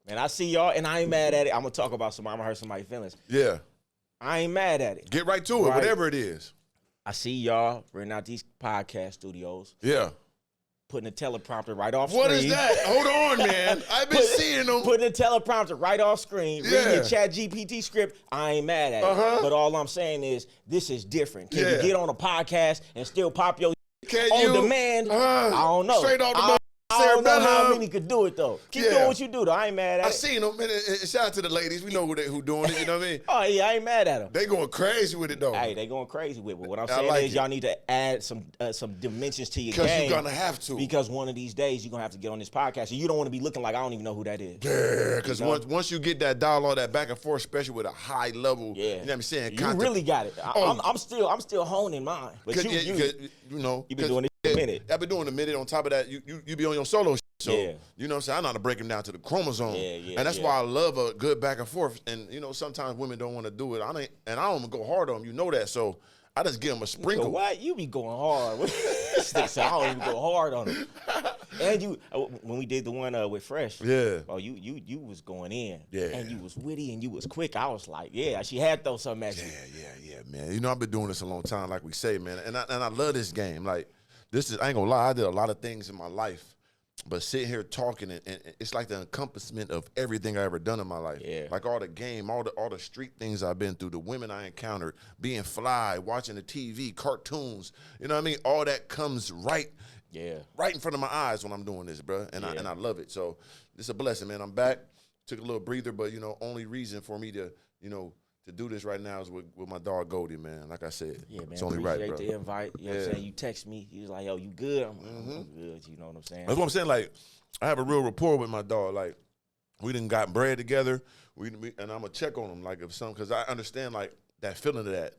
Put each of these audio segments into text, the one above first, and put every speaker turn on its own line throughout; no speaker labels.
Man, I see y'all, and I ain't mad at it. I'm gonna talk about somebody. I'm gonna hurt somebody's feelings.
Yeah.
I ain't mad at it.
Get right to it, whatever it is.
I see y'all renting out these podcast studios.
Yeah.
Putting a teleprompter right off screen.
What is that? Hold on, man. I've been seeing them.
Putting a teleprompter right off screen.
Yeah.
Reading your chat GPT script. I ain't mad at it. But all I'm saying is, this is different. Can you get on a podcast and still pop your on demand? I don't know.
Straight off the
I don't know how many could do it, though. Keep doing what you do, though. I ain't mad at it.
I seen them. Man, shout out to the ladies. We know who doing it, you know what I mean?
Oh, yeah, I ain't mad at them.
They going crazy with it, though.
Hey, they going crazy with it. But what I'm saying is y'all need to add some dimensions to your game.
Because you're going to have to.
Because one of these days, you're going to have to get on this podcast. And you don't want to be looking like I don't even know who that is.
Yeah, because once you get that dialogue, that back and forth, especially with a high level, you know what I'm saying?
You really got it. I'm still honing mine. But
you know.
You've been doing it a minute.
I've been doing a minute. On top of that, you be on your solo shit. So, you know what I'm saying? I know how to break them down to the chromosome. And that's why I love a good back and forth. And, you know, sometimes women don't want to do it. I don't go hard on them. You know that. So I just give them a sprinkle.
So what? You be going hard. I don't even go hard on them. And you, when we did the one with Fresh, oh, you was going in. And you was witty and you was quick. I was like, she had throw something at you.
Yeah, man. You know, I've been doing this a long time, like we say, man. And I love this game. Like, I ain't gonna lie, I did a lot of things in my life. But sitting here talking, and it's like the encompassment of everything I ever done in my life. Like all the game, all the street things I've been through, the women I encountered, being fly, watching the TV, cartoons. You know what I mean? All that comes right in front of my eyes when I'm doing this, bro. And I love it. So it's a blessing, man. I'm back. Took a little breather, but you know, only reason for me to, you know, to do this right now is with my dog Goldie, man. Like I said, it's only right, bro.
Appreciate the invite. You know what I'm saying? You text me. You was like, yo, you good? I'm good. You know what I'm saying?
That's what I'm saying. Like, I have a real rapport with my dog. Like, we done got bread together. And I'm going to check on him, like, if something, because I understand, like, that feeling of that.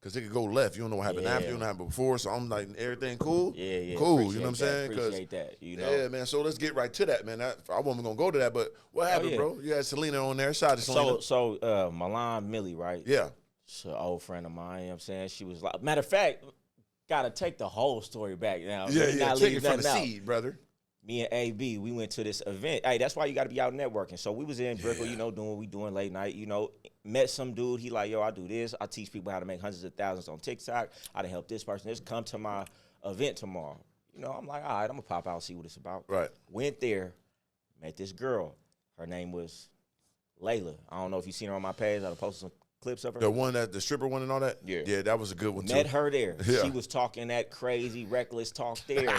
Because it could go left. You don't know what happened after. You don't know what happened before. So I'm like, everything cool? Cool. You know what I'm saying?
Appreciate that. You know?
Yeah, man. So let's get right to that, man. I wasn't going to go to that, but what happened, bro? You had Celina on there. Shout out to Celina.
So Milan Millie, right?
Yeah.
She's an old friend of mine. You know what I'm saying? She was like, matter of fact, got to take the whole story back now.
Yeah. Take it from the seed, brother.
Me and AB, we went to this event. Hey, that's why you got to be out networking. So we was in Brickell, you know, doing what we doing late night, you know. Met some dude. He like, yo, I do this. I teach people how to make hundreds of thousands on TikTok. I done help this person. Just come to my event tomorrow. You know, I'm like, all right, I'm going to pop out and see what it's about.
Right.
Went there, met this girl. Her name was Layla. I don't know if you seen her on my page. I posted some clips of her.
The stripper one and all that? Yeah, that was a good one, too.
Met her there.
Yeah.
She was talking that crazy, reckless talk there.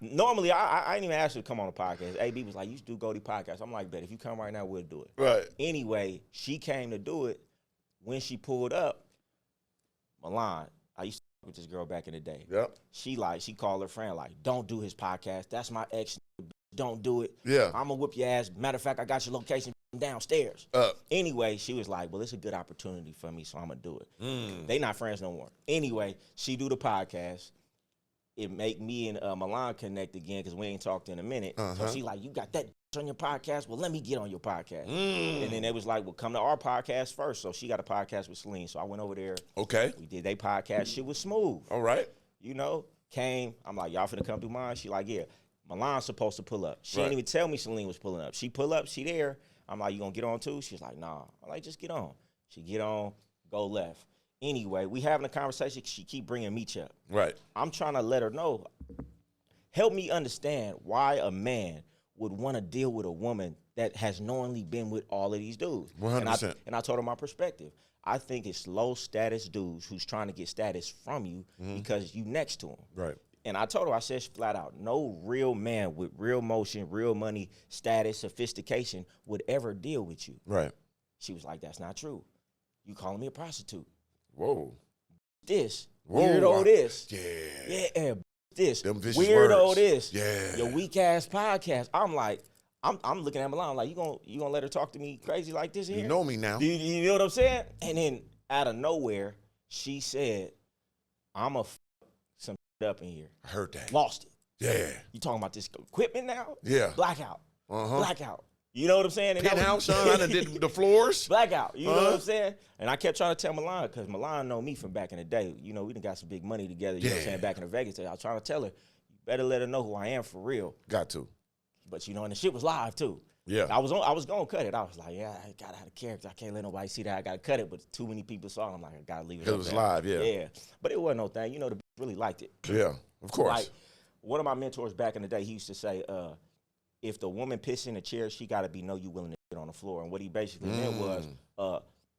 Normally, I didn't even ask her to come on the podcast. AB was like, you should do Goldie podcast. I'm like, bet if you come right now, we'll do it.
Right.
Anyway, she came to do it. When she pulled up, Milan, I used to talk with this girl back in the day.
Yep.
She called her friend, like, don't do his podcast. That's my ex. Don't do it.
Yeah.
I'm going to whoop your ass. Matter of fact, I got your location downstairs. Anyway, she was like, well, it's a good opportunity for me, so I'm going to do it. They not friends no more. Anyway, she do the podcast. It make me and Milan connect again because we ain't talked in a minute. So she like, you got that on your podcast? Well, let me get on your podcast. And then it was like, well, come to our podcast first. So she got a podcast with Celina. So I went over there.
Okay.
We did their podcast. Shit was smooth.
All right.
You know, came. I'm like, y'all finna come do mine? She like, yeah. Milan's supposed to pull up. She didn't even tell me Celina was pulling up. She pull up. She there. I'm like, you gonna get on too? She's like, nah. I'm like, just get on. She get on, go left. Anyway, we having a conversation. She keep bringing Meech up.
Right.
I'm trying to let her know. Help me understand why a man would want to deal with a woman that has knowingly been with all of these dudes.
100%.
And I told her my perspective. I think it's low status dudes who's trying to get status from you because you next to them.
Right.
And I told her, I said flat out, no real man with real motion, real money, status, sophistication would ever deal with you.
Right.
She was like, that's not true. You calling me a prostitute.
Whoa.
This. Whoa, weirdo this. Yeah. This. Weirdo
words.
this.
Yeah.
Your weak ass podcast. I'm like, I'm looking at Milan like, you gonna let her talk to me crazy like this here?
You know me now.
You know what I'm saying? And then out of nowhere, she said, I'm a some up in here.
I heard that.
Lost it.
Yeah.
You talking about this equipment now?
Yeah.
Blackout. Blackout. You know what I'm saying?
Penthouse, son. I done did the floors.
Blackout. You know what I'm saying? And I kept trying to tell Milan, because Milan know me from back in the day. You know, we done got some big money together, you know what I'm saying, back in the Vegas. I was trying to tell her, you better let her know who I am for real.
Got to.
But, you know, and the shit was live, too.
Yeah.
I was gonna cut it. I was like, yeah, I gotta have a character. I can't let nobody see that. I gotta cut it, but too many people saw it. I'm like, I gotta leave it.
Because it was live, yeah.
Yeah, but it wasn't no thing. You know, the bitch really liked it.
Yeah, of course.
Like one of my mentors back in the day, he used to say, if the woman piss in a chair, she gotta be you willing to sit on the floor. And what he basically meant was,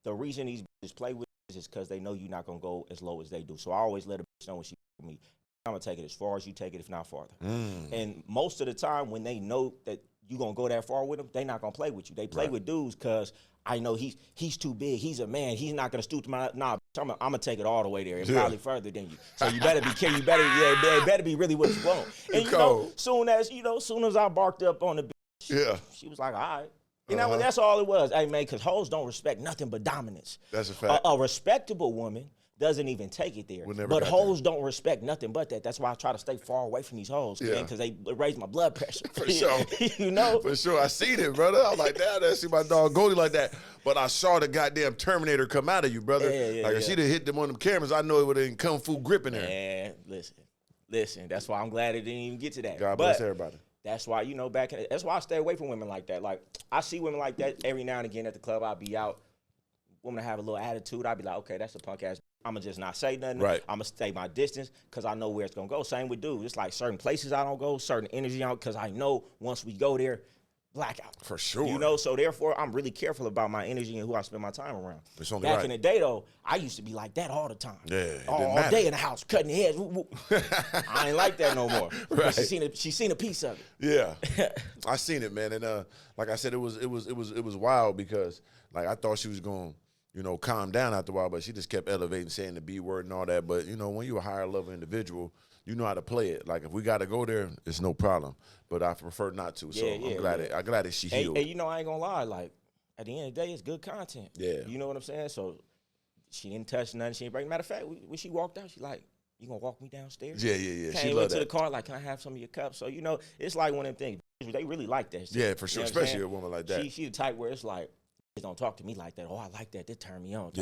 the reason these bitches play with is because they know you're not gonna go as low as they do. So I always let a bitch know when she with me, I'm gonna take it as far as you take it, if not farther. And most of the time, when they know that you gonna go that far with them, they not gonna play with you. They play with dudes because I know he's too big. He's a man. He's not gonna stoop to my. Nah, I'm gonna take it all the way there and probably further than you. So you better be careful. You better it better be really what you want. And you know, soon as I barked up on the bitch, she was like, all right. You know, that's all it was. Hey man, because hoes don't respect nothing but dominance.
That's a fact.
A respectable woman doesn't even take it there. But hoes don't respect nothing but that. That's why I try to stay far away from these hoes, man, because they raise my blood pressure.
For sure.
You know?
For sure. I seen it, brother. I was like, damn, I see my dog Goldie like that. But I saw the goddamn Terminator come out of you, brother. If she'd have hit them on them cameras, I know it would have been Kung Fu grip in there.
Man, listen. That's why I'm glad it didn't even get to that.
God bless everybody.
That's why, you know, that's why I stay away from women like that. Like, I see women like that every now and again at the club. I'll be out. Women have a little attitude. I'll be like, okay, that's a punk ass. I'm going to just not say nothing.
Right.
I'm going to stay my distance because I know where it's going to go. Same with dudes. It's like certain places I don't go, certain energy I don't, because I know once we go there, blackout.
For sure.
You know, so therefore, I'm really careful about my energy and who I spend my time around.
It's only
Back in the day, though, I used to be like that all the time.
Yeah,
all day in the house, cutting heads. I ain't like that no more. Right. She seen a piece of it.
Yeah, I seen it, man. And like I said, it was wild because like I thought she was going, you know, calm down after a while, but she just kept elevating, saying the B word and all that. But you know, when you're a higher level individual, you know how to play it. Like if we got to go there, it's no problem. But I prefer not to. So I'm glad that she healed.
And you know, I ain't gonna lie. Like at the end of the day, it's good content.
Yeah.
You know what I'm saying? So she didn't touch nothing. She didn't break. Matter of fact, when she walked out, she like, "You gonna walk me downstairs?"
Yeah.
She went to the car like, "Can I have some of your cups?" So you know, it's like one of them things. They really like that shit.
Yeah, for sure.
You know
Especially a woman like that.
She the type where it's like, don't talk to me like that. Oh, I like that. That turn me on.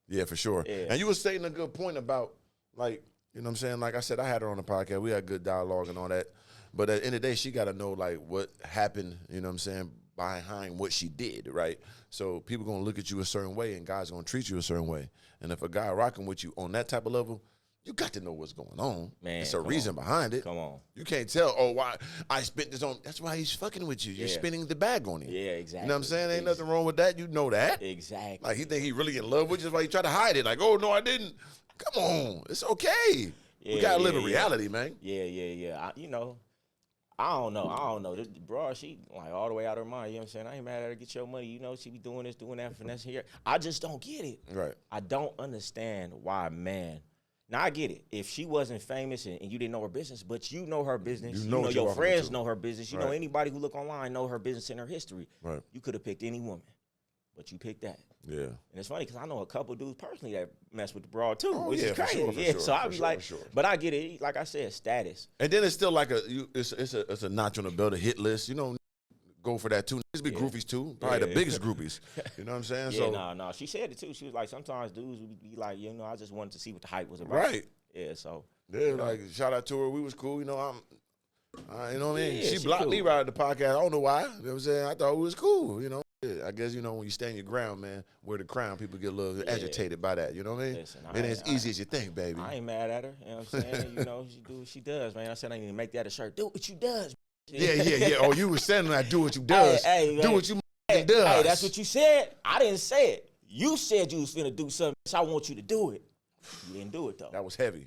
Yeah, for sure.
Yeah.
And you were saying a good point about, like, you know what I'm saying? Like I said, I had her on the podcast. We had good dialogue and all that. But at the end of the day, she got to know, like, what happened, you know what I'm saying, behind what she did, right? So people going to look at you a certain way and guys going to treat you a certain way. And if a guy rocking with you on that type of level, you got to know what's going on.
Man,
it's a reason behind it.
Come on.
You can't tell, oh, why I spent this on. That's why he's fucking with you. You're spinning the bag on him.
Yeah, exactly.
You know what I'm saying? Ain't nothing wrong with that. You know that.
Exactly.
Like, he think he really in love with you. That's why he try to hide it. Like, oh, no, I didn't. Come on. It's okay. We got to live in reality, man.
Yeah. You know, I don't know. This broad, she like all the way out of her mind. You know what I'm saying? I ain't mad at her. Get your money. You know, she be doing this, doing that, finesse here. I just don't get it.
Right.
I don't understand why, man. Now, I get it. If she wasn't famous and you didn't know her business, but you know her business, you know your friends know her business, you know anybody who look online know her business and her history. Right. You could have picked any woman, but you picked that. Yeah. And it's funny because I know a couple dudes personally that mess with the broad too, which is crazy.
For sure,
so I be like, but I get it. Like I said, status.
And then it's still like it's a notch on the belt, a hit list. You know, go for that too. There's be groupies too, probably the biggest groupies. You know what I'm saying?
Yeah, no. She said it too. She was like, sometimes dudes would be like, you know, I just wanted to see what the hype was about.
Right.
Yeah. So.
Yeah, like shout out to her. We was cool. You know, you know what I mean? Yeah, she blocked me right at the podcast. I don't know why. You know what I'm saying? I thought we was cool. You know. Yeah, I guess, you know, when you stand your ground, man, wear the crown, people get a little agitated by that. You know what I mean? Listen, it ain't as easy as you think, baby.
I ain't mad at her. You know what I'm saying? You know, she do what she does, man. I said I need to make that a shirt. Do what you does.
Yeah. Oh, you were saying that. Do what you does.
Hey,
do what you does.
Hey, that's what you said. I didn't say it. You said you was finna do something. So I want you to do it. You didn't do it, though.
That was heavy.